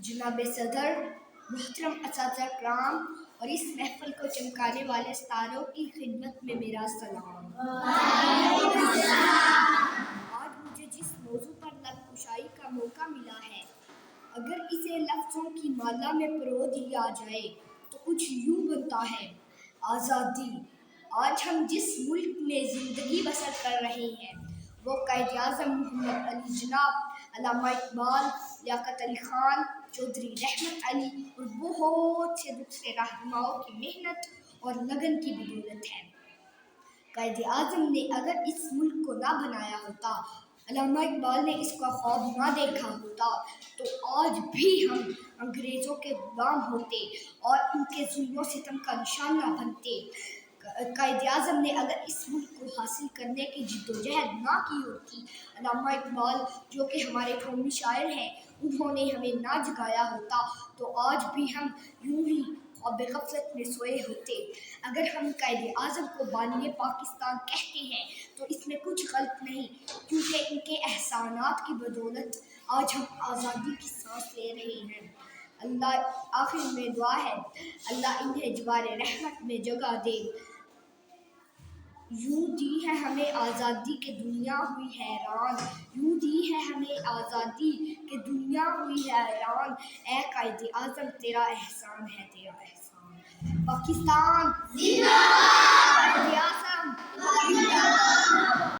جناب صدر، محترم اساتذہ کرام اور اس محفل کو چمکانے والے ستاروں کی خدمت میں میرا سلام۔ آج مجھے جس موضوع پر لب کشائی کا موقع ملا ہے، اگر اسے لفظوں کی مالا میں پرو دیا جائے تو کچھ یوں بنتا ہے: آزادی۔ آج ہم جس ملک میں زندگی بسر کر رہے ہیں وہ قائد اعظم محمد علی جناب علامہ اقبال، لیاقت علی خان، چودھری رحمت علی اور بہت سے دوسرے رہنماؤں کی محنت اور لگن کی بدولت ہے۔ قائد اعظم نے اگر اس ملک کو نہ بنایا ہوتا، علامہ اقبال نے اس کا خواب نہ دیکھا ہوتا تو آج بھی ہم انگریزوں کے غلام ہوتے اور ان کے ظلم و ستم کا نشان نہ بنتے۔ قائد اعظم نے اگر اس ملک کو حاصل کرنے کی جدوجہد نہ کی ہوتی، علامہ اقبال جو کہ ہمارے قومی شاعر ہیں، انہوں نے ہمیں نہ جگایا ہوتا تو آج بھی ہم یوں ہی خواب غفلت میں سوئے ہوتے۔ اگر ہم قائد اعظم کو بانی پاکستان کہتے ہیں تو اس میں کچھ غلط نہیں، کیونکہ ان کے احسانات کی بدولت آج ہم آزادی کی سانس لے رہے ہیں۔ آخر میں دعا ہے اللہ انہیں جوار رحمت میں جگہ دے۔ یوں دی ہے ہمیں آزادی کہ دنیا ہوئی حیران، یوں دی ہے ہمیں آزادی کہ دنیا ہوئی حیران، اے قائد اعظم تیرا احسان ہے، تیرا احسان۔ پاکستان زندہ باد! قائد اعظم زندہ باد!